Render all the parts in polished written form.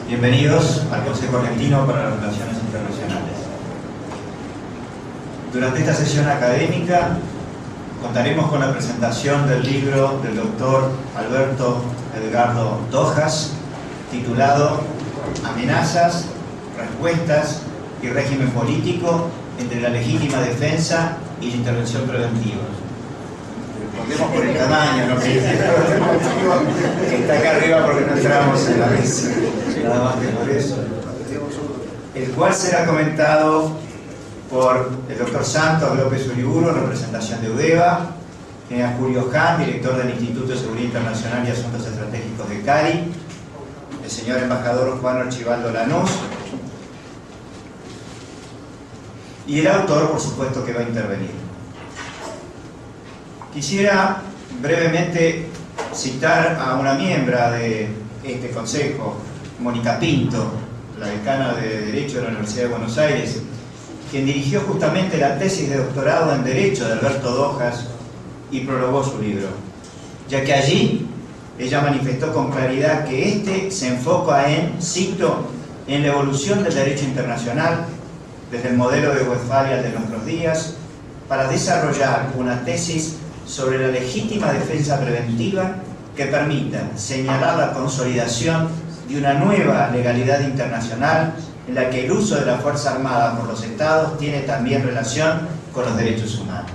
Bienvenidos al Consejo Argentino para las Relaciones Internacionales. Durante esta sesión académica contaremos con la presentación del libro del doctor Alberto Edgardo Dojas, titulado Amenazas, Respuestas y Régimen Político entre la legítima defensa y la intervención preventiva. Respondemos por el tamaño, no que está acá arriba porque no entramos en la mesa, nada más que por eso. El cual será comentado por el doctor Santos López Uriburu, en representación de UDEVA, general Julio Hahn, director del Instituto de Seguridad Internacional y Asuntos Estratégicos de CARI, el señor embajador Juan Archibaldo Lanús, y el autor, por supuesto, que va a intervenir. Quisiera brevemente citar a una miembro de este consejo, Mónica Pinto, la decana de Derecho de la Universidad de Buenos Aires, quien dirigió justamente la tesis de doctorado en Derecho de Alberto Dojas y prologó su libro, ya que allí ella manifestó con claridad que este se enfoca en, cito, en la evolución del derecho internacional desde el modelo de Westfalia de nuestros días para desarrollar una tesis sobre la legítima defensa preventiva que permita señalar la consolidación de una nueva legalidad internacional en la que el uso de la Fuerza Armada por los Estados tiene también relación con los derechos humanos.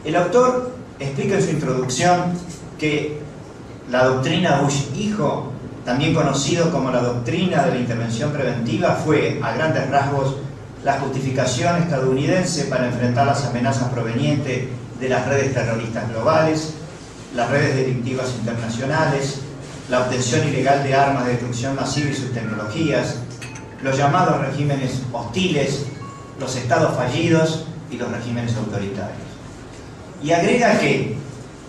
El autor explica en su introducción que la doctrina Bush-hijo, también conocido como la doctrina de la intervención preventiva, fue, a grandes rasgos, la justificación estadounidense para enfrentar las amenazas provenientes de las redes terroristas globales, las redes delictivas internacionales, la obtención ilegal de armas de destrucción masiva y sus tecnologías, los llamados regímenes hostiles, los estados fallidos y los regímenes autoritarios. Y agrega que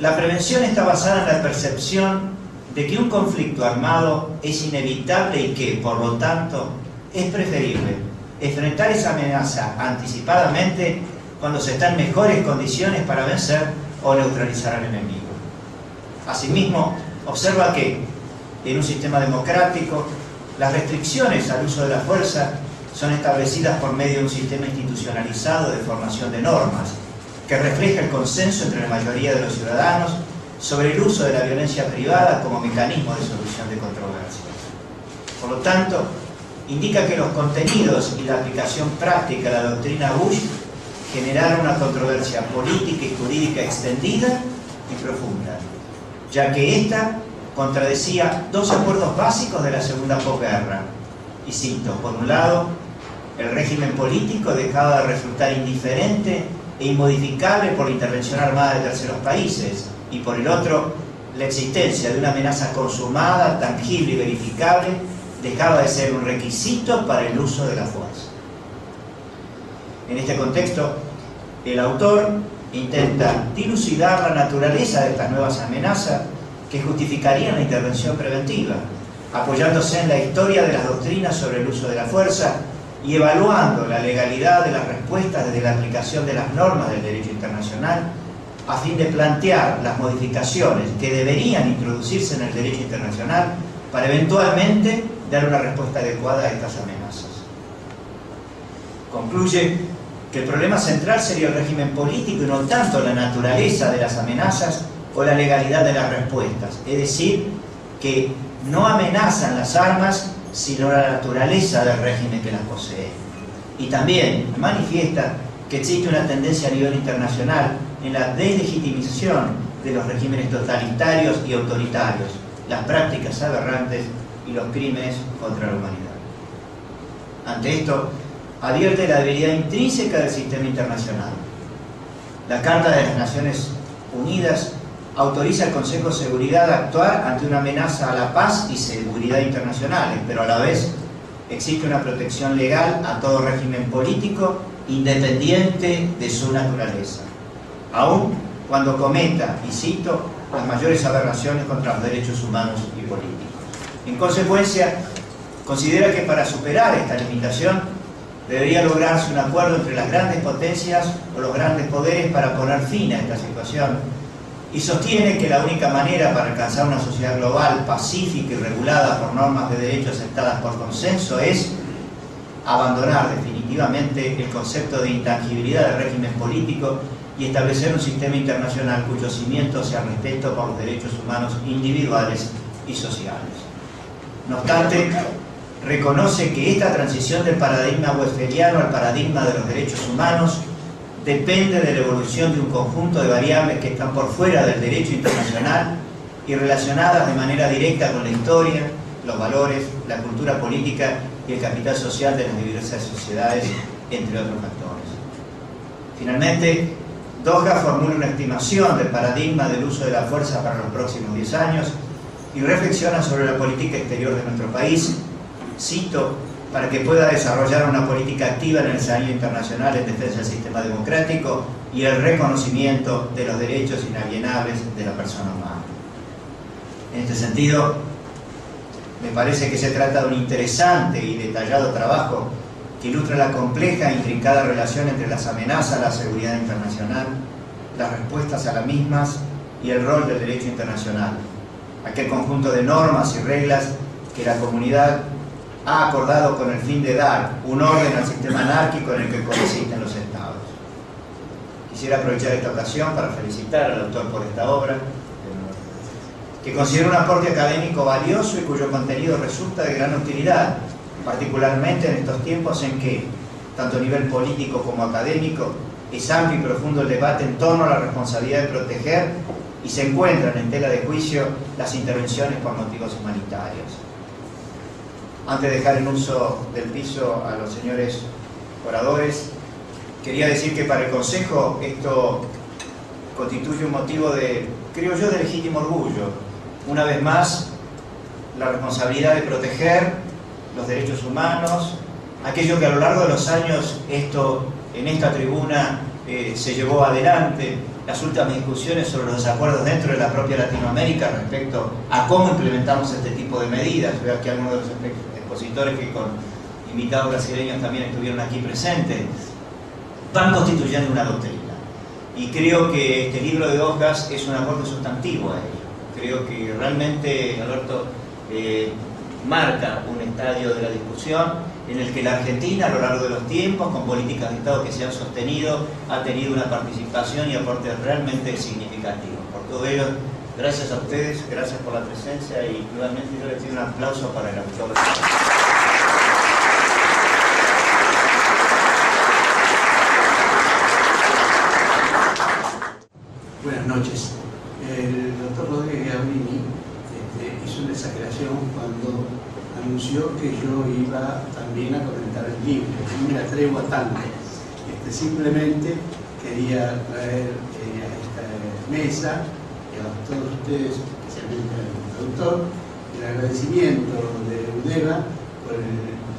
la prevención está basada en la percepción de que un conflicto armado es inevitable y que, por lo tanto, es preferible enfrentar esa amenaza anticipadamente cuando se está en mejores condiciones para vencer o neutralizar al enemigo. Asimismo, observa que, en un sistema democrático, las restricciones al uso de la fuerza son establecidas por medio de un sistema institucionalizado de formación de normas, que refleja el consenso entre la mayoría de los ciudadanos sobre el uso de la violencia privada como mecanismo de solución de controversias. Por lo tanto, indica que los contenidos y la aplicación práctica de la doctrina Bush generaron una controversia política y jurídica extendida y profunda, ya que ésta contradecía dos acuerdos básicos de la segunda posguerra. Y cito, por un lado, el régimen político dejaba de resultar indiferente e inmodificable por la intervención armada de terceros países, y por el otro, la existencia de una amenaza consumada, tangible y verificable dejaba de ser un requisito para el uso de la fuerza. En este contexto, el autor intenta dilucidar la naturaleza de estas nuevas amenazas que justificarían la intervención preventiva, apoyándose en la historia de las doctrinas sobre el uso de la fuerza y evaluando la legalidad de las respuestas desde la aplicación de las normas del derecho internacional, a fin de plantear las modificaciones que deberían introducirse en el derecho internacional para eventualmente dar una respuesta adecuada a estas amenazas. Concluye que el problema central sería el régimen político y no tanto la naturaleza de las amenazas o la legalidad de las respuestas, es decir, que no amenazan las armas sino la naturaleza del régimen que las posee. Y también manifiesta que existe una tendencia a nivel internacional en la deslegitimización de los regímenes totalitarios y autoritarios, las prácticas aberrantes y los crímenes contra la humanidad. Ante esto, advierte la debilidad intrínseca del sistema internacional. La Carta de las Naciones Unidas autoriza al Consejo de Seguridad a actuar ante una amenaza a la paz y seguridad internacionales, pero a la vez existe una protección legal a todo régimen político independiente de su naturaleza, aun cuando cometa, y cito, las mayores aberraciones contra los derechos humanos y políticos. En consecuencia, considera que para superar esta limitación debería lograrse un acuerdo entre las grandes potencias o los grandes poderes para poner fin a esta situación, y sostiene que la única manera para alcanzar una sociedad global pacífica y regulada por normas de derecho aceptadas por consenso es abandonar definitivamente el concepto de intangibilidad del régimen político y establecer un sistema internacional cuyo cimiento sea el respeto por los derechos humanos individuales y sociales. No obstante, reconoce que esta transición del paradigma westphaliano al paradigma de los derechos humanos depende de la evolución de un conjunto de variables que están por fuera del derecho internacional y relacionadas de manera directa con la historia, los valores, la cultura política y el capital social de las diversas sociedades, entre otros factores. Finalmente, Doha formula una estimación del paradigma del uso de la fuerza para los próximos 10 años y reflexiona sobre la política exterior de nuestro país, cito, para que pueda desarrollar una política activa en el escenario internacional en defensa del sistema democrático y el reconocimiento de los derechos inalienables de la persona humana. En este sentido, me parece que se trata de un interesante y detallado trabajo que ilustra la compleja e intrincada relación entre las amenazas a la seguridad internacional, las respuestas a las mismas y el rol del derecho internacional, aquel conjunto de normas y reglas que la comunidad ha acordado con el fin de dar un orden al sistema anárquico en el que coexisten los estados. Quisiera aprovechar esta ocasión para felicitar al autor por esta obra, que considero un aporte académico valioso y cuyo contenido resulta de gran utilidad, particularmente en estos tiempos en que, tanto a nivel político como académico, es amplio y profundo el debate en torno a la responsabilidad de proteger y se encuentran en tela de juicio las intervenciones por motivos humanitarios. Antes de dejar en uso del piso a los señores oradores, quería decir que para el Consejo esto constituye un motivo de, creo yo, de legítimo orgullo. Una vez más, la responsabilidad de proteger los derechos humanos, aquello que a lo largo de los años en esta tribuna se llevó adelante, las últimas discusiones sobre los acuerdos dentro de la propia Latinoamérica respecto a cómo implementamos este tipo de medidas. Veo aquí algunos de los expositores que con invitados brasileños también estuvieron aquí presentes, van constituyendo una doctrina. Y creo que este libro de hojas es un aporte sustantivo a ello. Creo que realmente, Alberto, marca un estadio de la discusión en el que la Argentina, a lo largo de los tiempos, con políticas de Estado que se han sostenido, ha tenido una participación y aportes realmente significativos. Por todo ello, gracias a ustedes, gracias por la presencia y nuevamente yo les pido un aplauso para el autor. Buenas noches. El doctor Rodríguez Gabrini hizo una exageración cuando anunció que yo iba también a comentar el libro. No me atrevo a tanto. Simplemente quería traer a esta mesa y a todos ustedes, especialmente al doctor, el agradecimiento de UDEVA por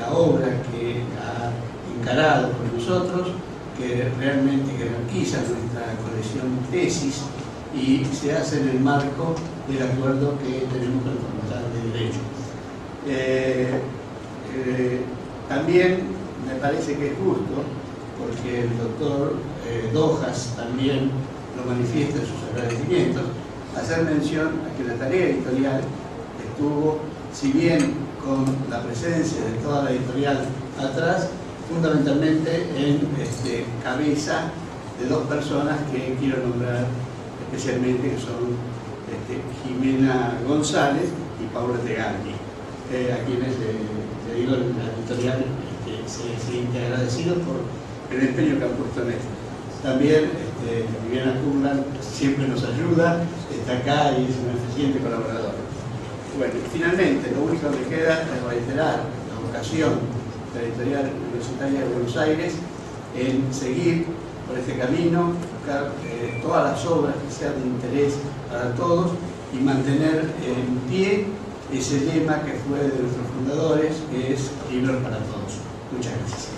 la obra que ha encarado con nosotros, que realmente jerarquiza nuestra colección de tesis y se hace en el marco del acuerdo que tenemos con la Facultad de Derecho. También me parece que es justo, porque el doctor Dojas también lo manifiesta en sus agradecimientos, hacer mención a que la tarea editorial estuvo, si bien con la presencia de toda la editorial atrás, fundamentalmente en cabeza de dos personas que quiero nombrar especialmente, que son Jimena González y Paula Tegalli, a quienes le digo en la editorial se siente agradecido por el empeño que han puesto en esto. También Viviana Kurland siempre nos ayuda, está acá y es una eficiente colaboradora. Bueno, finalmente, lo único que queda es reiterar la vocación de la editorial universitaria de Buenos Aires en seguir por este camino, buscar todas las obras que sean de interés para todos y mantener en pie ese lema que fue de nuestros fundadores, que es libros para todos. Muchas gracias.